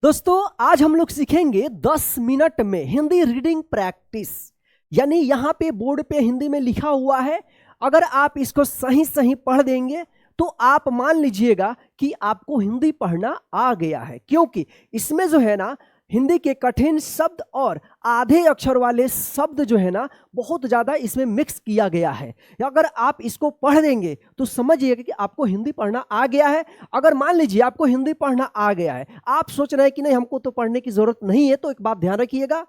दोस्तों आज हम लोग सीखेंगे 10 मिनट में हिंदी रीडिंग प्रैक्टिस। यानी यहाँ पे बोर्ड पे हिंदी में लिखा हुआ है, अगर आप इसको सही सही पढ़ देंगे तो आप मान लीजिएगा कि आपको हिंदी पढ़ना आ गया है। क्योंकि इसमें जो है ना हिंदी के कठिन शब्द और आधे अक्षर वाले शब्द जो है ना बहुत ज़्यादा इसमें मिक्स किया गया है। अगर आप इसको पढ़ देंगे तो समझिएगा कि आपको हिंदी पढ़ना आ गया है। अगर मान लीजिए आपको हिंदी पढ़ना आ गया है, आप सोच रहे हैं कि नहीं हमको तो पढ़ने की ज़रूरत नहीं है, तो एक बात ध्यान रखिएगा,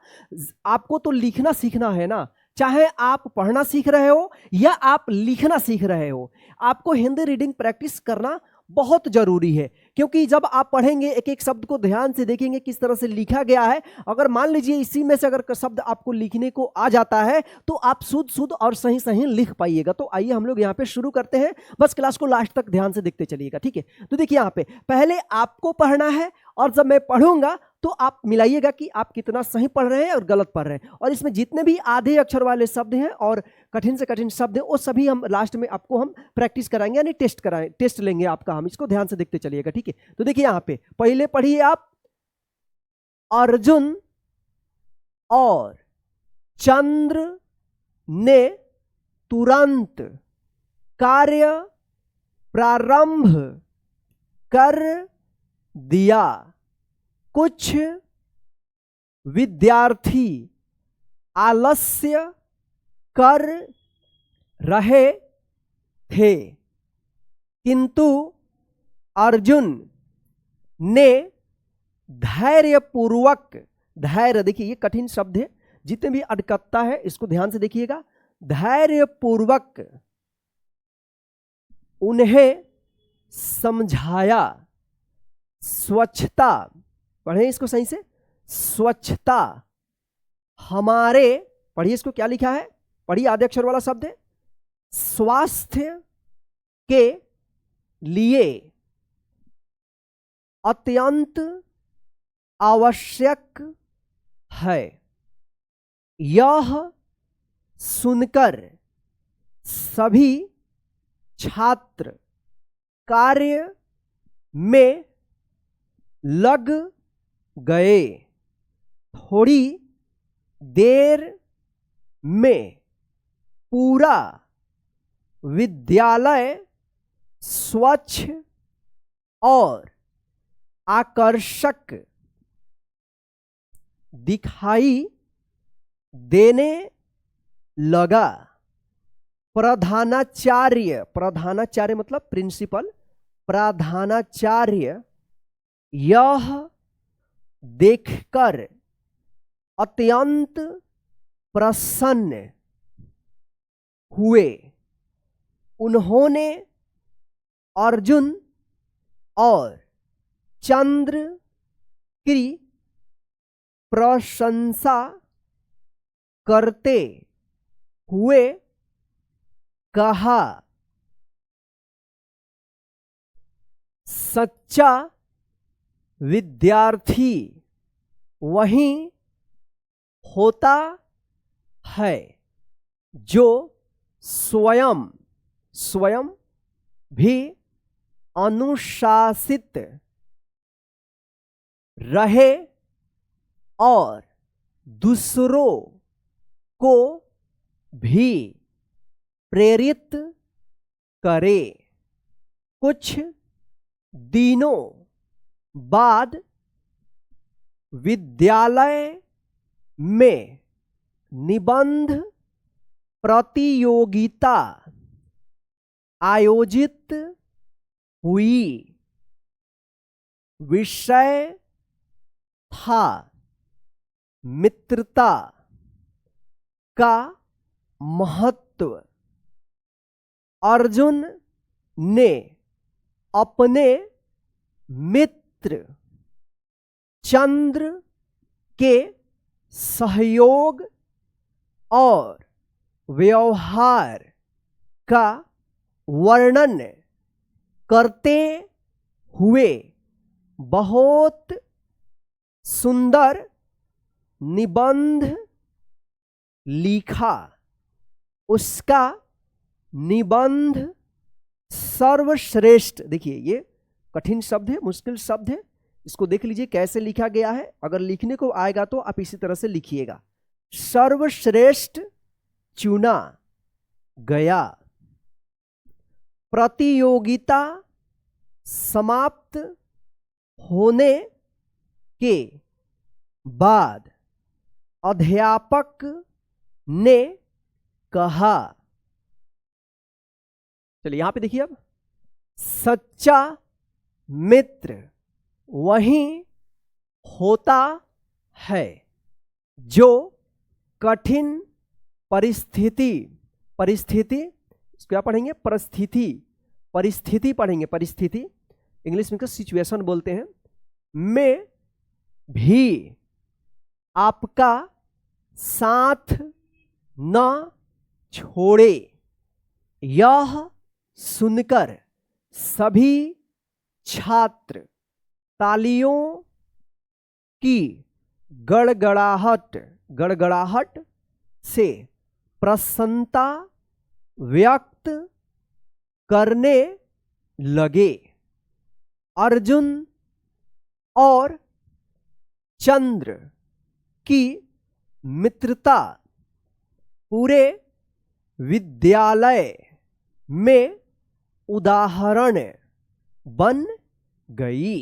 आपको तो लिखना सीखना है ना। चाहे आप पढ़ना सीख रहे हो या आप लिखना सीख रहे हो, आपको हिंदी रीडिंग प्रैक्टिस करना बहुत जरूरी है। क्योंकि जब आप पढ़ेंगे एक एक शब्द को ध्यान से देखेंगे किस तरह से लिखा गया है। अगर मान लीजिए इसी में से अगर शब्द आपको लिखने को आ जाता है तो आप शुद्ध और सही सही लिख पाइएगा। तो आइए हम लोग यहाँ पे शुरू करते हैं, बस क्लास को लास्ट तक ध्यान से देखते चलिएगा, ठीक है। तो देखिए यहाँ पे पहले आपको पढ़ना है और जब मैं पढ़ूंगा तो आप मिलाइएगा कि आप कितना सही पढ़ रहे हैं और गलत पढ़ रहे हैं। और इसमें जितने भी आधे अक्षर वाले शब्द हैं और कठिन से कठिन शब्द हैं वो सभी हम लास्ट में आपको हम प्रैक्टिस कराएंगे, यानी टेस्ट लेंगे आपका। हम इसको ध्यान से देखते चलिएगा, ठीक है। तो देखिए यहाँ पे पहले पढ़िए आप, अर्जुन और चंद्र ने तुरंत कार्य प्रारंभ कर दिया। कुछ विद्यार्थी आलस्य कर रहे थे, किंतु अर्जुन ने धैर्यपूर्वक, धैर्य देखिए ये कठिन शब्द है, जितने भी अडकत्ता है इसको ध्यान से देखिएगा, धैर्यपूर्वक उन्हें समझाया। स्वच्छता, पढ़ें इसको सही से, स्वच्छता हमारे, पढ़िए इसको क्या लिखा है, पढ़िए आधे अक्षर वाला शब्द है, स्वास्थ्य के लिए अत्यंत आवश्यक है। यह सुनकर सभी छात्र कार्य में लग गए। थोड़ी देर में पूरा विद्यालय स्वच्छ और आकर्षक दिखाई देने लगा। प्रधानाचार्य, प्रधानाचार्य मतलब प्रिंसिपल, प्रधानाचार्य यह देखकर अत्यंत प्रसन्न हुए। उन्होंने अर्जुन और चंद्र की प्रशंसा करते हुए कहा, सच्चा विद्यार्थी वही होता है जो स्वयं भी अनुशासित रहे और दूसरों को भी प्रेरित करे। कुछ दिनों बाद विद्यालय में निबंध प्रतियोगिता आयोजित हुई। विषय था मित्रता का महत्व। अर्जुन ने अपने मित्र चंद्र के सहयोग और व्यवहार का वर्णन करते हुए बहुत सुंदर निबंध लिखा। उसका निबंध सर्वश्रेष्ठ, देखिए ये कठिन शब्द है, मुश्किल शब्द है, इसको देख लीजिए कैसे लिखा गया है। अगर लिखने को आएगा तो आप इसी तरह से लिखिएगा। सर्वश्रेष्ठ चुना गया, प्रतियोगिता समाप्त होने के बाद अध्यापक ने कहा। चलिए यहां पे देखिए, अब सच्चा मित्र वही होता है जो कठिन परिस्थिति इसको क्या पढ़ेंगे, परिस्थिति पढ़ेंगे, परिस्थिति इंग्लिश में सिचुएशन बोलते हैं, में भी आपका साथ न छोड़े। यह सुनकर सभी छात्र तालियों की गड़गड़ाहट से प्रसन्नता व्यक्त करने लगे। अर्जुन और चंद्र की मित्रता पूरे विद्यालय में उदाहरण बन गई।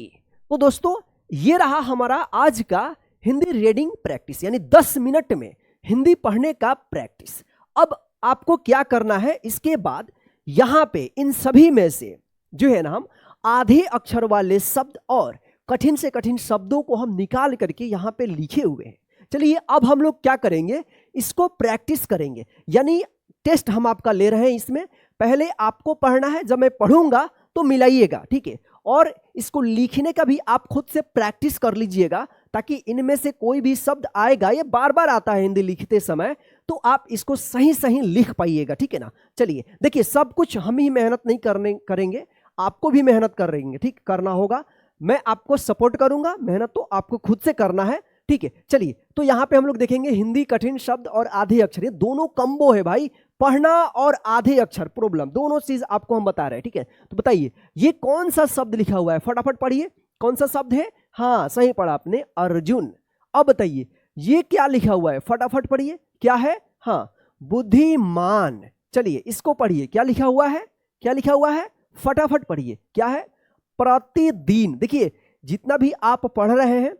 तो दोस्तों ये रहा हमारा आज का हिंदी रीडिंग प्रैक्टिस, यानी 10 मिनट में हिंदी पढ़ने का प्रैक्टिस। अब आपको क्या करना है, इसके बाद यहां पे इन सभी में से जो है ना, हम आधे अक्षर वाले शब्द और कठिन से कठिन शब्दों को हम निकाल करके यहां पे लिखे हुए हैं। चलिए अब हम लोग क्या करेंगे, इसको प्रैक्टिस करेंगे, यानी टेस्ट हम आपका ले रहे हैं। इसमें पहले आपको पढ़ना है, जब मैं पढ़ूंगा तो मिलाइएगा, ठीक है। और इसको लिखने का भी आप खुद से प्रैक्टिस कर लीजिएगा, ताकि इनमें से कोई भी शब्द आएगा, ये बार बार आता है हिंदी लिखते समय, तो आप इसको सही सही लिख पाइएगा, ठीक है ना। चलिए देखिए, सब कुछ हम ही मेहनत नहीं करेंगे, आपको भी मेहनत करेंगे, ठीक करना होगा। मैं आपको सपोर्ट करूंगा, मेहनत तो आपको खुद से करना है, ठीक है। चलिए तो यहां पे हम लोग देखेंगे हिंदी कठिन शब्द और आधे अक्षर, ये दोनों कम्बो है भाई, पढ़ना और आधे अक्षर प्रॉब्लम, दोनों चीज आपको हम बता रहे हैं, ठीक है। तो बताइए ये कौन सा शब्द लिखा हुआ है, फटाफट पढ़िए, कौन सा शब्द है। हाँ सही पढ़ा आपने, अर्जुन। अब बताइए ये क्या लिखा हुआ है, फटाफट पढ़िए, क्या है। हाँ बुद्धिमान। चलिए इसको पढ़िए, क्या लिखा हुआ है, क्या लिखा हुआ है, फटाफट पढ़िए, क्या है, प्रतिदिन। देखिए जितना भी आप पढ़ रहे हैं,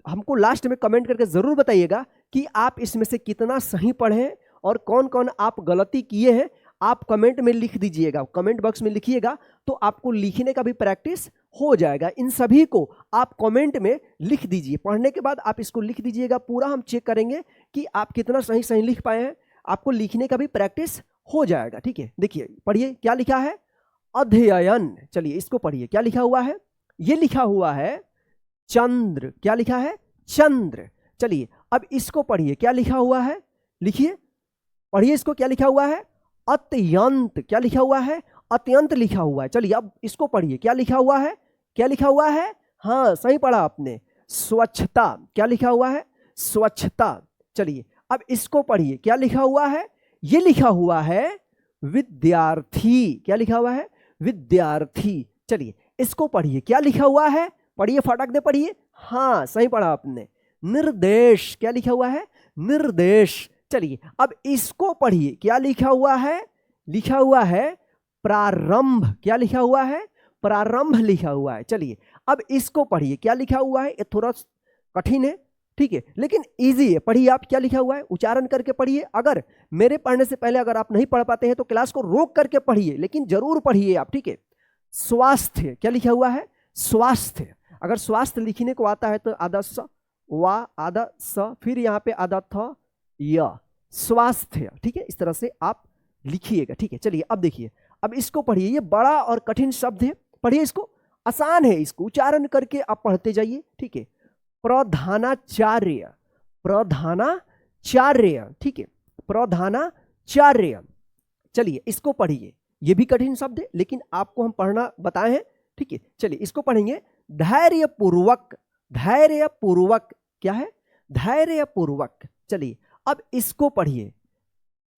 हमको लास्ट में कमेंट करके जरूर बताइएगा कि आप इसमें से कितना सही पढ़े हैं और कौन कौन आप गलती किए हैं। आप कमेंट में लिख दीजिएगा, कमेंट बॉक्स में लिखिएगा, तो आपको लिखने का भी प्रैक्टिस हो जाएगा। इन सभी को आप कमेंट में लिख दीजिए, पढ़ने के बाद आप इसको लिख दीजिएगा, पूरा हम चेक करेंगे कि आप कितना सही सही लिख पाए हैं, आपको लिखने का भी प्रैक्टिस हो जाएगा, ठीक है। देखिए पढ़िए क्या लिखा है, अध्ययन। चलिए इसको पढ़िए, क्या लिखा हुआ है, ये लिखा हुआ है चंद्र, क्या लिखा है, चंद्र। चलिए अब इसको पढ़िए, क्या लिखा हुआ है, लिखिए, पढ़िए इसको, क्या लिखा हुआ है, अत्यंत। क्या लिखा हुआ है, अत्यंत लिखा हुआ है। चलिए अब इसको पढ़िए, क्या लिखा हुआ है, क्या लिखा हुआ है, हाँ सही पढ़ा आपने, स्वच्छता। क्या लिखा हुआ है, स्वच्छता। चलिए अब इसको पढ़िए, क्या लिखा हुआ है, ये लिखा हुआ है विद्यार्थी। क्या लिखा हुआ है, विद्यार्थी। चलिए इसको पढ़िए, क्या लिखा हुआ है, पढ़िए फटाक दे पढ़िए, हाँ सही पढ़ा आपने, निर्देश। क्या लिखा हुआ है, निर्देश। चलिए अब इसको पढ़िए, क्या लिखा हुआ है, लिखा हुआ है प्रारंभ। क्या लिखा हुआ है, प्रारंभ लिखा हुआ है। चलिए अब इसको पढ़िए, क्या लिखा हुआ है, ये थोड़ा कठिन है, ठीक है, लेकिन इजी है, पढ़िए आप, क्या लिखा हुआ है, उच्चारण करके पढ़िए। अगर मेरे पढ़ने से पहले अगर आप नहीं पढ़ पाते हैं तो क्लास को रोक करके पढ़िए, लेकिन जरूर पढ़िए आप, ठीक है। स्वास्थ्य। क्या लिखा हुआ है, स्वास्थ्य। अगर स्वास्थ्य लिखने को आता है तो आधा स वा, आधा स, फिर यहाँ पे आधा थ य, स्वास्थ्य, ठीक है, इस तरह से आप लिखिएगा, ठीक है। चलिए अब देखिए, अब इसको पढ़िए, ये बड़ा और कठिन शब्द है, पढ़िए इसको, आसान है, इसको उच्चारण करके आप पढ़ते जाइए, ठीक है। प्रधानाचार्य, प्रधानाचार्य, ठीक है, प्रधानाचार्य। चलिए इसको पढ़िए, ये भी कठिन शब्द है, लेकिन आपको हम पढ़ना बताए हैं, ठीक है। चलिए इसको पढ़ेंगे, धैर्यपूर्वक। धैर्यपूर्वक, क्या है, धैर्यपूर्वक। चलिए अब इसको पढ़िए,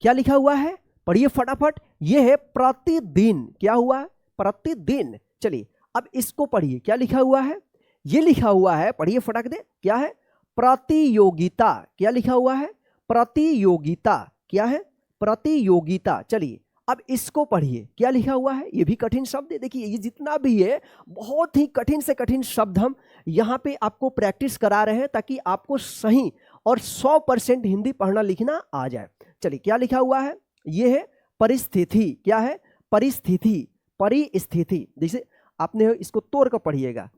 क्या लिखा हुआ है, पढ़िए फटाफट, ये है प्रतिदिन। क्या हुआ है, प्रतिदिन। चलिए अब इसको पढ़िए, क्या लिखा हुआ है, ये लिखा हुआ है, पढ़िए फटाक दे, क्या है? प्रतियोगिता। क्या लिखा हुआ है? प्रतियोगिता। क्या है? प्रतियोगिता। चलिए अब इसको पढ़िए, क्या लिखा हुआ है? ये भी कठिन शब्द है। देखिए ये जितना भी है बहुत ही कठिन से कठिन शब्द हम यहाँ पे आपको प्रैक्टिस करा रहे हैं ताकि आपको सही और 100% हिंदी पढ़ना लिखना आ जाए। चलिए क्या लिखा हुआ है? ये है परिस्थिति। क्या है? परिस्थिति। परिस्थिति। जैसे आपने इसको तोड़ कर पढ़िएगा,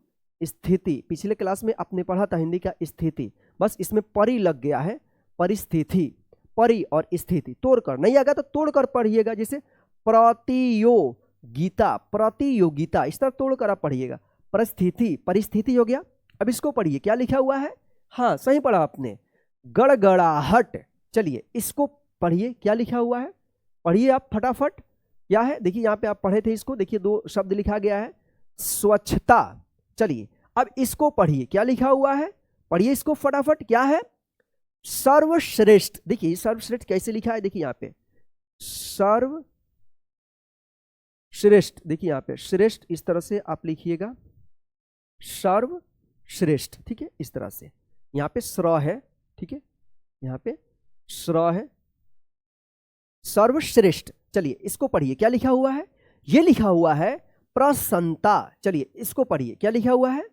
स्थिति। पिछले क्लास में आपने पढ़ा था हिंदी का स्थिति, बस इसमें परि लग गया है, परिस्थिति। परि और स्थिति तोड़कर, नहीं आएगा तो तोड़कर पढ़िएगा। जैसे प्रतियोगिता, प्रतियोगिता इस तरह तोड़कर आप पढ़िएगा। परिस्थिति, परिस्थिति हो गया। अब इसको पढ़िए, क्या लिखा हुआ है? हाँ सही पढ़ा आपने, गड़गड़ाहट। चलिए इसको पढ़िए, क्या लिखा हुआ है? पढ़िए आप फटाफट। क्या है? देखिए यहाँ पे आप पढ़े थे इसको, देखिए 2 शब्द लिखा गया है, स्वच्छता। चलिए अब इसको पढ़िए, क्या लिखा हुआ है? पढ़िए इसको फटाफट। क्या है? सर्वश्रेष्ठ। देखिए सर्वश्रेष्ठ कैसे लिखा है? देखिए यहाँ पे सर्वश्रेष्ठ। देखिए यहाँ पे श्रेष्ठ इस तरह से आप लिखिएगा, सर्वश्रेष्ठ। ठीक है, इस तरह से। यहाँ पे स्र है, ठीक है, यहाँ पे स्र है, सर्वश्रेष्ठ। चलिए इसको पढ़िए, क्या लिखा हुआ है? ये लिखा हुआ है प्रसन्नता। चलिए इसको पढ़िए, क्या लिखा हुआ है?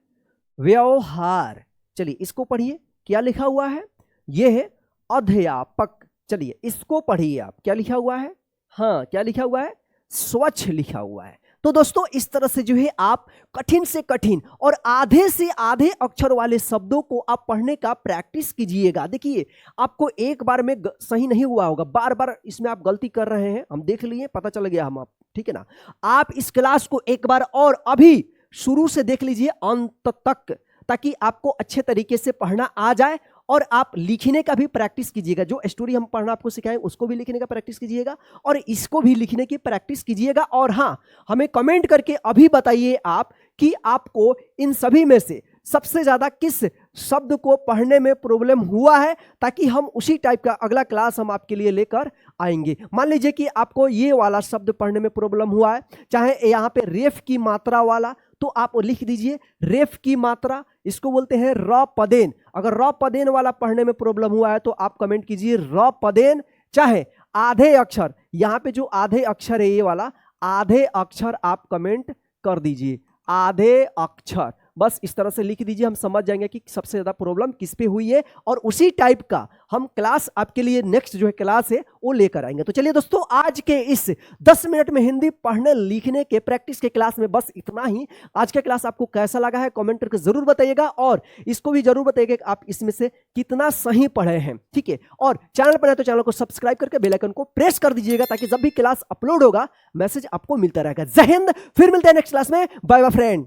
व्यवहार। चलिए इसको पढ़िए, क्या लिखा हुआ है? ये है अध्यापक। चलिए इसको पढ़िए आप, क्या लिखा हुआ है? हाँ क्या लिखा हुआ है? स्वच्छ लिखा हुआ है। तो दोस्तों इस तरह से जो है आप कठिन से कठिन और आधे से आधे अक्षर वाले शब्दों को आप पढ़ने का प्रैक्टिस कीजिएगा। देखिए आपको एक बार में सही नहीं हुआ होगा, बार बार इसमें आप गलती कर रहे हैं, हम देख लिए, पता चल गया हम आप, ठीक है ना। आप इस क्लास को एक बार और अभी शुरू से देख लीजिए अंत तक, ताकि आपको अच्छे तरीके से पढ़ना आ जाए और आप लिखने का भी प्रैक्टिस कीजिएगा। जो स्टोरी हम पढ़ना आपको सिखाएं उसको भी लिखने का प्रैक्टिस कीजिएगा और इसको भी लिखने की प्रैक्टिस कीजिएगा। और हाँ, हमें कमेंट करके अभी बताइए आप कि आपको इन सभी में से सबसे ज्यादा किस शब्द को पढ़ने में प्रॉब्लम हुआ है, ताकि हम उसी टाइप का अगला क्लास हम आपके लिए लेकर आएंगे। मान लीजिए कि आपको ये वाला शब्द पढ़ने में प्रॉब्लम हुआ है, चाहे यहाँ पे रेफ की मात्रा वाला, तो आप लिख दीजिए रेफ की मात्रा, इसको बोलते हैं र पदेन। अगर र पदेन वाला पढ़ने में प्रॉब्लम हुआ है तो आप कमेंट कीजिए र पदेन। चाहे आधे अक्षर, यहाँ पे जो आधे अक्षर है ये वाला आधे अक्षर आप कमेंट कर दीजिए, आधे अक्षर बस इस तरह से लिख दीजिए। हम समझ जाएंगे कि सबसे ज्यादा प्रॉब्लम किस पे हुई है और उसी टाइप का हम क्लास आपके लिए नेक्स्ट जो है क्लास है वो लेकर आएंगे। तो चलिए दोस्तों, आज के इस 10 मिनट में हिंदी पढ़ने लिखने के प्रैक्टिस के क्लास में बस इतना ही। आज का क्लास आपको कैसा लगा है कमेंट करके जरूर बताइएगा और इसको भी जरूर बताइएगा कि आप इसमें से कितना सही पढ़े हैं, ठीक है। और चैनल पर आए तो चैनल को सब्सक्राइब करके बेल आइकन को प्रेस कर दीजिएगा, ताकि जब भी क्लास अपलोड होगा मैसेज आपको मिलता रहेगा। जय हिंद, फिर मिलते हैं नेक्स्ट क्लास में। Bye bye friend.